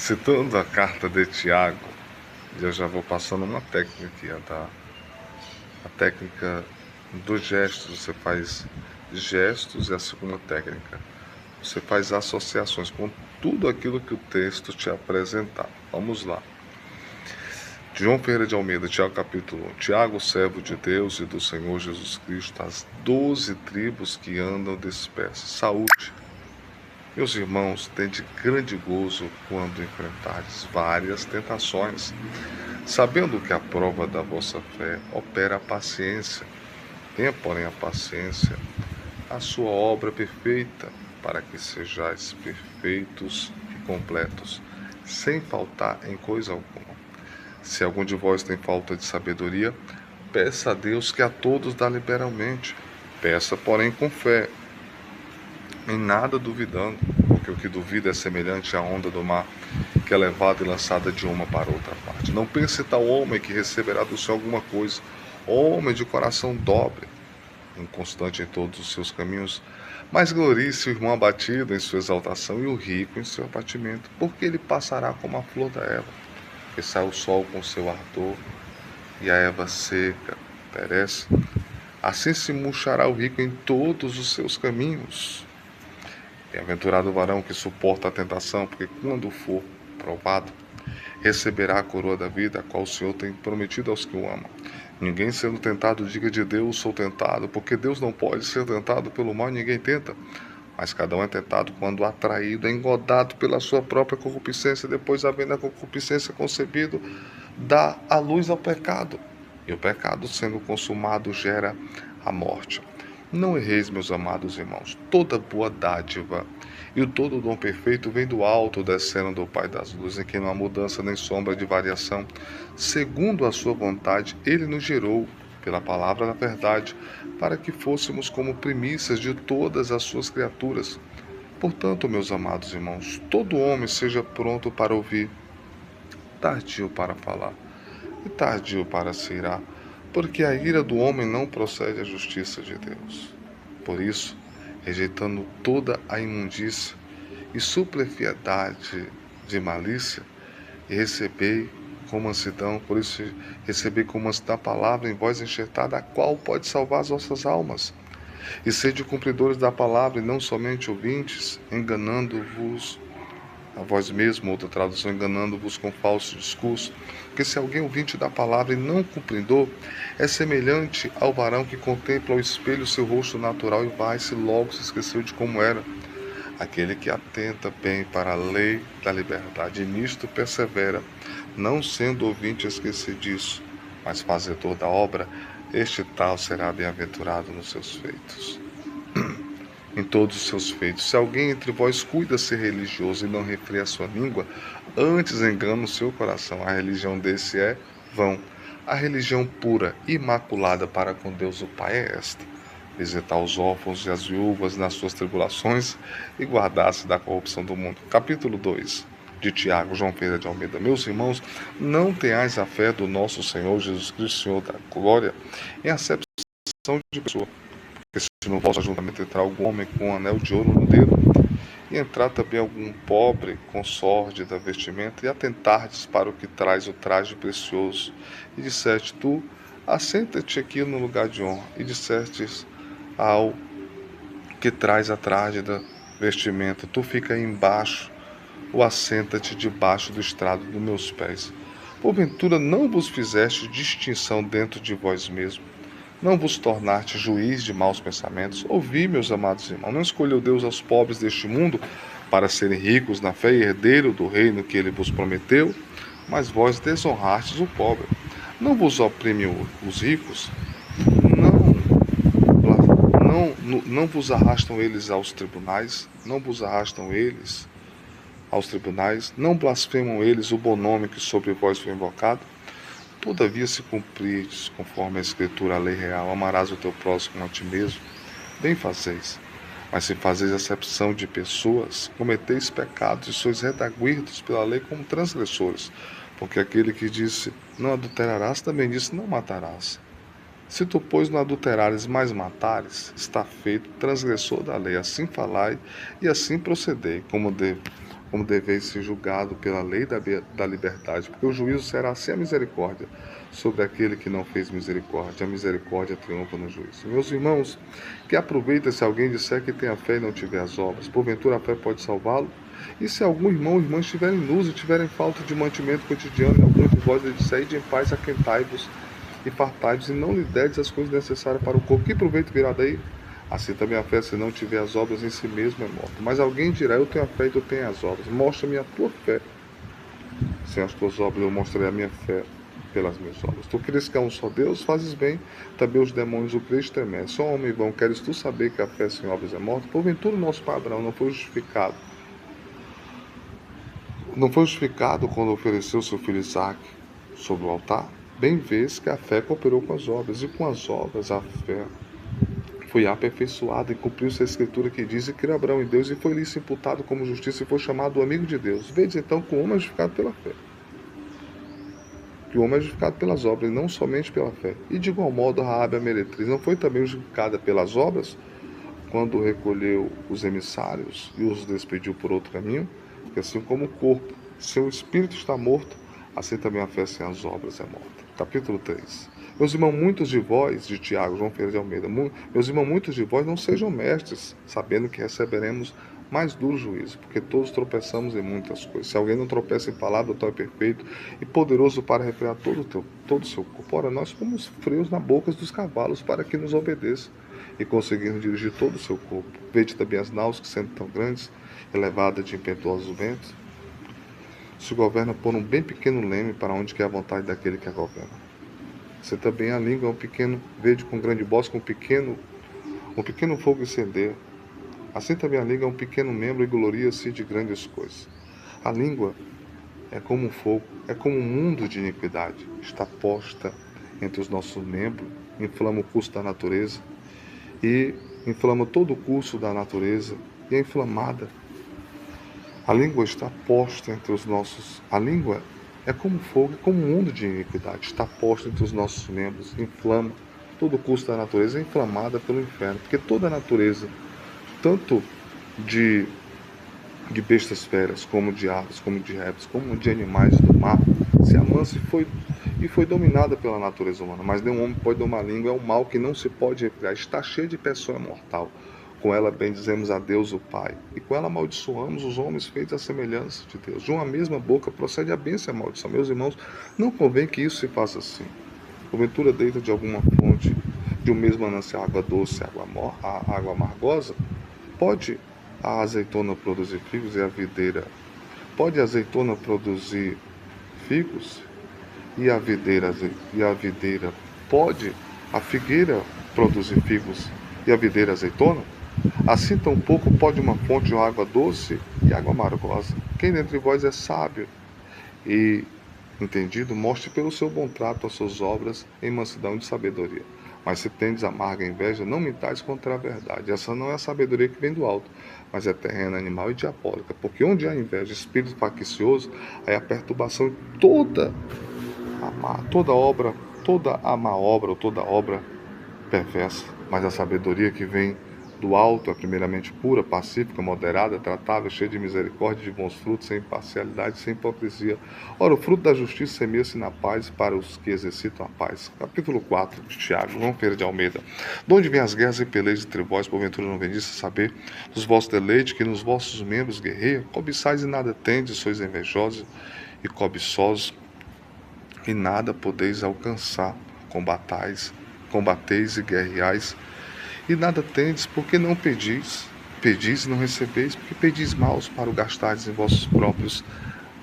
Citando a carta de Tiago, eu já vou passando uma técnica aqui, a técnica dos gestos. Você faz gestos e a segunda técnica, você faz associações com tudo aquilo que o texto te apresentar. Vamos lá. João Ferreira de Almeida, Tiago capítulo 1. Tiago, servo de Deus e do Senhor Jesus Cristo, as 12 tribos que andam dispersas. Saúde. Meus irmãos, tende grande gozo quando enfrentardes várias tentações, sabendo que a prova da vossa fé opera a paciência. Tenha, porém, a paciência a sua obra perfeita, para que sejais perfeitos e completos, sem faltar em coisa alguma. Se algum de vós tem falta de sabedoria, peça a Deus, que a todos dá liberalmente. Peça, porém, com fé, em nada duvidando, porque o que duvida é semelhante à onda do mar, que é levada e lançada de uma para outra parte. Não pense tal homem que receberá do Senhor alguma coisa. Homem de coração dobre, inconstante em todos os seus caminhos, mas glorie-se o irmão abatido em sua exaltação e o rico em seu abatimento, porque ele passará como a flor da erva, que sai o sol com seu ardor e a erva seca perece. Assim se murchará o rico em todos os seus caminhos. Bem-aventurado o varão que suporta a tentação, porque quando for provado, receberá a coroa da vida, a qual o Senhor tem prometido aos que o amam. Ninguém sendo tentado diga de Deus, sou tentado, porque Deus não pode ser tentado pelo mal, ninguém tenta. Mas cada um é tentado quando atraído, engodado pela sua própria concupiscência, depois, havendo a concupiscência concebido, dá a luz ao pecado. E o pecado, sendo consumado, gera a morte. Não erreis, meus amados irmãos, toda boa dádiva e o todo dom perfeito vem do alto, descendo do Pai das luzes, em quem não há mudança nem sombra de variação. Segundo a sua vontade, ele nos gerou, pela palavra da verdade, para que fôssemos como primícias de todas as suas criaturas. Portanto, meus amados irmãos, todo homem seja pronto para ouvir, tardio para falar e tardio para se irar, porque a ira do homem não procede da justiça de Deus. Por isso, rejeitando toda a imundícia e superfluidade de malícia, e recebei com mansidão, por isso recebei com mansidão a palavra em vós enxertada, a qual pode salvar as vossas almas. E sede cumpridores da palavra, e não somente ouvintes, enganando-vos a vós mesmo, outra tradução, enganando-vos com falso discurso. Porque se alguém ouvinte da palavra e não cumpridor, é semelhante ao varão que contempla ao espelho seu rosto natural e vai-se logo se esqueceu de como era. Aquele que atenta bem para a lei da liberdade e nisto persevera, não sendo ouvinte esquecediço, mas fazedor da obra, este tal será bem-aventurado nos seus feitos. Em todos os seus feitos. Se alguém entre vós cuida ser religioso e não refreia a sua língua, antes engana o seu coração. A religião desse é vão. A religião pura, imaculada para com Deus o Pai é esta: visitar os órfãos e as viúvas nas suas tribulações e guardar-se da corrupção do mundo. Capítulo 2 de Tiago, João Ferreira de Almeida. Meus irmãos, não tenhais a fé do nosso Senhor Jesus Cristo, Senhor da glória, em acepção de pessoa. Porque se no vosso ajuntamento entrar algum homem com um anel de ouro no dedo, e entrar também algum pobre com sórdida vestimenta, e atentardes para o que traz o traje precioso, e disseste tu, assenta-te aqui no lugar de honra, e dissestes ao que traz a trágida vestimenta, tu fica aí embaixo, ou assenta-te debaixo do estrado dos meus pés. Porventura não vos fizeste distinção dentro de vós mesmos, não vos tornaste juiz de maus pensamentos? Ouvi, meus amados irmãos, não escolheu Deus aos pobres deste mundo para serem ricos na fé e herdeiro do reino que ele vos prometeu? Mas vós desonrastes o pobre. Não vos oprime os ricos? Não vos arrastam eles aos tribunais? Não vos arrastam eles aos tribunais? Não blasfemam eles o bom nome que sobre vós foi invocado? Todavia, se cumprirdes conforme a Escritura, a lei real, amarás o teu próximo a ti mesmo, bem fazeis. Mas se fazeis acepção de pessoas, cometeis pecados e sois redarguidos pela lei como transgressores. Porque aquele que disse, não adulterarás, também disse, não matarás. Se tu, pois, não adulterares, mas matares, está feito transgressor da lei. Assim falai e assim procedei, como deveis ser julgado pela lei da liberdade, porque o juízo será sem a misericórdia sobre aquele que não fez misericórdia. A misericórdia triunfa no juízo. Meus irmãos, que aproveita se alguém disser que tem a fé e não tiver as obras. Porventura a fé pode salvá-lo? E se algum irmão ou irmã estiverem nus e tiverem falta de mantimento cotidiano, e algum de vós lhe disser, ide em paz, aquentai-vos e fartai-vos, e não lhe deres as coisas necessárias para o corpo, que proveito virá daí? Assim também a fé, se não tiver as obras em si mesmo, é morta. Mas alguém dirá, eu tenho a fé e tu tens as obras. Mostra-me a tua fé. Sem as tuas obras eu mostrarei a minha fé pelas minhas obras. Tu crês que há um só Deus, fazes bem. Também os demônios o crês e tremem. Só homem vão, queres tu saber que a fé sem obras é morta? Porventura o nosso padrão não foi justificado. Não foi justificado quando ofereceu seu filho Isaac sobre o altar? Bem vês que a fé cooperou com as obras, e com as obras a fé foi aperfeiçoada e cumpriu-se a escritura que diz, e creu Abraão em Deus, e foi-lhe isso imputado como justiça, e foi chamado amigo de Deus. Vedes então que o homem é justificado pela fé. Que o homem é justificado pelas obras, e não somente pela fé. E de igual modo, Raabe a meretriz não foi também justificada pelas obras, quando recolheu os emissários e os despediu por outro caminho? Porque assim como o corpo, seu espírito está morto, assim também a fé sem as obras é morta. Capítulo 3. Meus irmãos, muitos de vós, de Tiago, João Ferreira de Almeida, meus irmãos, muitos de vós não sejam mestres, sabendo que receberemos mais duro juízo, porque todos tropeçamos em muitas coisas. Se alguém não tropeça em palavra, o tal é perfeito e poderoso para refrear todo o seu corpo. Ora, nós somos freios na boca dos cavalos para que nos obedeçam e conseguirmos dirigir todo o seu corpo. Vede também as naus que, sendo tão grandes, elevadas de impetuosos ventos, se governa por um bem pequeno leme para onde quer a vontade daquele que a governa. Você também a língua é um pequeno verde com um grande bosque, um pequeno fogo incender. Assim também a língua é um pequeno membro e gloria-se de grandes coisas. A língua é como um fogo, é como um mundo de iniquidade. Está posta entre os nossos membros, inflama o curso da natureza e inflama todo o curso da natureza e é inflamada. A língua está posta entre os nossos... A língua é como fogo, é como um mundo de iniquidade. Está posta entre os nossos membros, inflama todo o curso da natureza, é inflamada pelo inferno. Porque toda a natureza, tanto de bestas feras, como de aves, como de répteis, como de animais do mar, se amansa e foi dominada pela natureza humana. Mas nenhum homem pode domar a língua, é um mal que não se pode refrear, está cheio de pessoa mortal. Com ela bendizemos a Deus o Pai, e com ela amaldiçoamos os homens feitos à semelhança de Deus. De uma mesma boca procede a bênção e a maldição. Meus irmãos, não convém que isso se faça assim. Porventura deita de alguma fonte, de um mesmo manancial, água doce e água amargosa? Pode a azeitona produzir figos e a videira? Pode a azeitona produzir figos e a videira? Pode a figueira produzir figos e a videira azeitona? Assim tampouco pode uma fonte de água doce e água amargosa. Quem dentre vós é sábio e entendido, mostre pelo seu bom trato as suas obras em mansidão de sabedoria. Mas se tendes amarga inveja, não mintais contra a verdade. Essa não é a sabedoria que vem do alto, mas é terrena, animal e diabólica. Porque onde há inveja, espírito faccioso, aí a perturbação de toda a má obra ou toda obra perversa. Mas a sabedoria que vem do alto é primeiramente pura, pacífica, moderada, tratável, cheia de misericórdia, de bons frutos, sem imparcialidade, sem hipocrisia. Ora, o fruto da justiça semeia-se na paz para os que exercitam a paz. Capítulo 4 de Tiago, João Ferreira de Almeida. De onde vêm as guerras e pelejas entre vós, porventura não vendiste a saber dos vossos deleites, que nos vossos membros guerreiam? Cobiçais e nada tendes, sois invejosos e cobiçosos, e nada podeis alcançar. Combateis e guerreais, e nada tendes, porque não pedis. Pedis e não recebeis, porque pedis maus para o gastardes em vossos próprios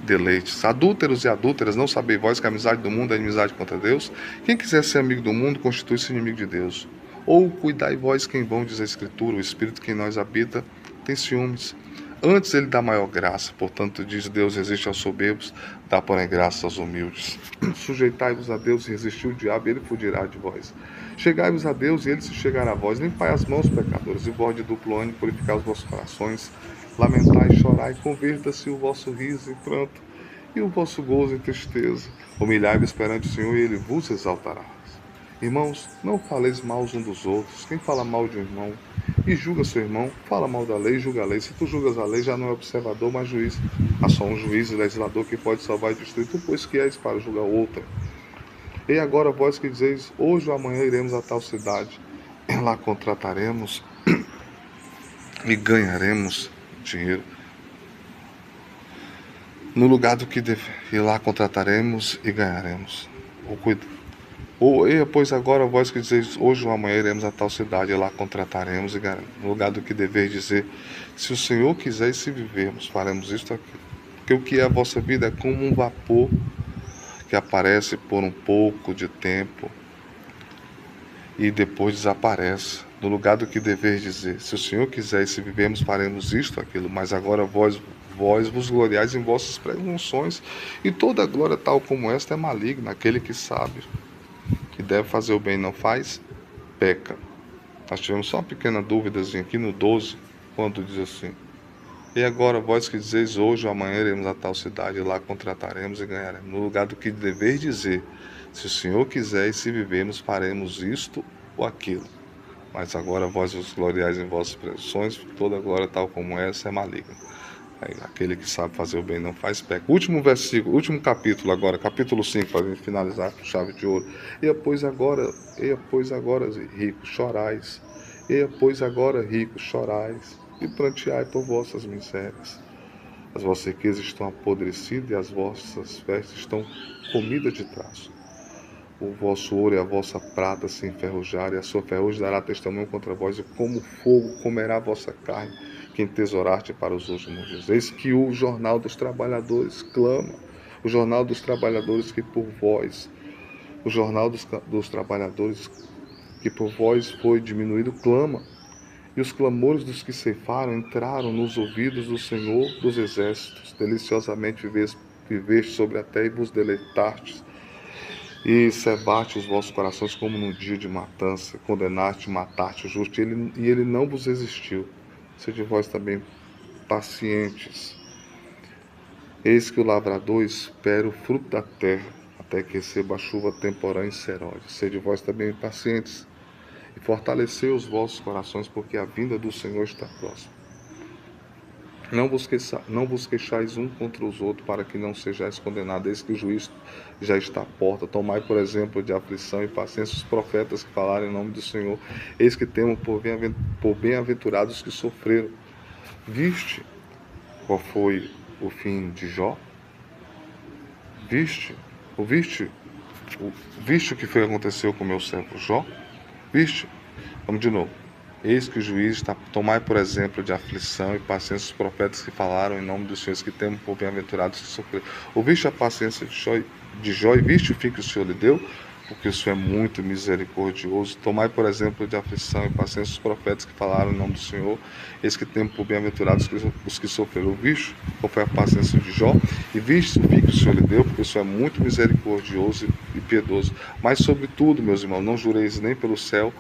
deleites. Adúlteros e adúlteras, não sabeis vós que a amizade do mundo é inimizade contra Deus? Quem quiser ser amigo do mundo, constitui-se inimigo de Deus. Ou cuidai vós quem vão, diz a Escritura, o Espírito que em nós habita tem ciúmes. Antes ele dá maior graça, portanto diz Deus resiste aos soberbos, dá porém graça aos humildes. Sujeitai-vos a Deus e resisti o diabo, e ele fugirá de vós. Chegai-vos a Deus e ele se chegará a vós. Limpai as mãos, pecadores, e vós de duplo ânimo, purificai os vossos corações. Lamentai e chorai, converta-se o vosso riso em pranto, e o vosso gozo em tristeza. Humilhai-vos perante o Senhor, e ele vos exaltará. Irmãos, não faleis mal uns dos outros. Quem fala mal de um irmão e julga seu irmão, fala mal da lei e julga a lei. Se tu julgas a lei, já não é observador, mas juiz. Há só um juiz e legislador que pode salvar e destruir. Tu, pois, que és para julgar outra. E agora vós que dizeis, hoje ou amanhã iremos a tal cidade, e lá contrataremos e ganharemos dinheiro. No lugar do que e lá contrataremos e ganharemos. Pois agora vós que dizeis, hoje ou amanhã iremos a tal cidade, e lá contrataremos e ganharemos. No lugar do que deveis dizer, se o Senhor quiser e se vivermos, faremos isto aqui. Porque o que é a vossa vida é como um vapor que aparece por um pouco de tempo e depois desaparece. No lugar do que deveis dizer, se o Senhor quiser e se vivermos, faremos isto, aquilo. Mas agora vós vos gloriais em vossas presunções, e toda glória tal como esta é maligna. Aquele que sabe que deve fazer o bem e não faz, peca. Nós tivemos só uma pequena dúvidazinha aqui no 12, quando diz assim: e agora vós que dizeis, hoje ou amanhã iremos a tal cidade, e lá contrataremos e ganharemos. No lugar do que deveis dizer, se o Senhor quiser e se vivermos, faremos isto ou aquilo. Mas agora vós vos gloriais em vossas presunções, toda glória tal como essa é maligna. Aquele que sabe fazer o bem não faz peca. Último versículo, último capítulo agora, capítulo 5, para a gente finalizar com chave de ouro. Pois agora, ricos, chorais. Pois agora, ricos, chorais, e pranteai por vossas misérias. As vossas riquezas estão apodrecidas e as vossas vestes estão comidas de traço. O vosso ouro e a vossa prata se enferrujarem, e a sua ferrugem dará testemunho contra vós, e como fogo comerá a vossa carne, que entesouraste para os últimos dias. Eis que o jornal dos trabalhadores clama, o jornal dos trabalhadores que por vós, o jornal dos trabalhadores que por vós foi diminuído clama, e os clamores dos que ceifaram entraram nos ouvidos do Senhor dos Exércitos. Deliciosamente viveste sobre a terra e vos deleitastes, e cebate os vossos corações como no dia de matança, condenaste, mataste o justo, e ele não vos resistiu. Sede vós também pacientes. Eis que o lavrador espera o fruto da terra, até que receba a chuva temporã e serode. Sede vós também pacientes, e fortalecei os vossos corações, porque a vinda do Senhor está próxima. Não vos queixais um contra os outros, para que não sejais condenados. Eis que o juiz já está à porta. Tomai, por exemplo, de aflição e paciência os profetas que falaram em nome do Senhor. Eis que temos por bem-aventurados que sofreram. Viste qual foi o fim de Jó? Viste o que aconteceu com o meu servo Jó? Viste? Vamos de novo. Eis que o juiz está. Tomai, por exemplo, de aflição e paciência os profetas que falaram em nome dos senhores, que temos por bem-aventurados que sofreram. Ouviste a paciência de Jó e viste o fim que o Senhor lhe deu? Porque o Senhor é muito misericordioso. Tomai, por exemplo, de aflição e paciência os profetas que falaram em nome do Senhor, eis que temos por bem-aventurados os que sofreram. Ouviste qual foi a paciência de Jó e viste o fim que o Senhor lhe deu? Porque o Senhor é muito misericordioso e piedoso. Mas, sobretudo, meus irmãos, não jureis nem pelo céu,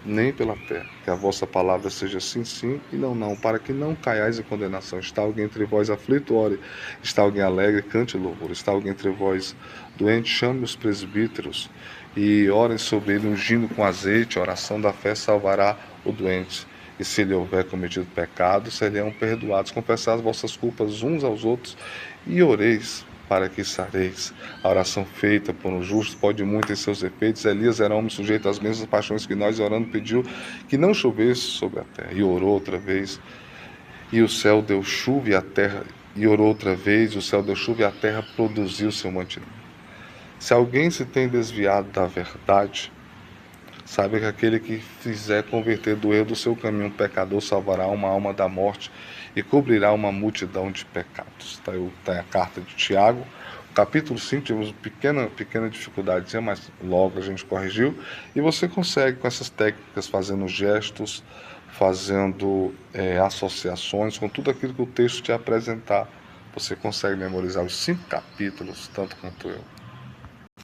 nem pela terra, que a vossa palavra seja sim, sim, e não, não, para que não caiais em condenação. Está alguém entre vós aflito, ore. Está alguém alegre, cante louvor. Está alguém entre vós doente, chame os presbíteros e orem sobre ele, ungindo com azeite. A oração da fé salvará o doente. E se ele houver cometido pecado, serão perdoados. Confessai as vossas culpas uns aos outros e oreis para que sareis. A oração feita por um justo pode muito em seus efeitos. Elias era homem sujeito às mesmas paixões que nós, orando pediu que não chovesse sobre a terra. E orou outra vez, e o céu deu chuva e a terra, e orou outra vez, e o céu deu chuva e a terra produziu seu mantimento. Se alguém se tem desviado da verdade, saiba que aquele que fizer converter do erro do seu caminho um pecador salvará uma alma da morte e cobrirá uma multidão de pecados. Está a carta de Tiago, capítulo 5, tivemos pequena dificuldade, mas logo a gente corrigiu. E você consegue com essas técnicas, fazendo gestos, fazendo associações, com tudo aquilo que o texto te apresentar, você consegue memorizar os 5 capítulos, tanto quanto eu.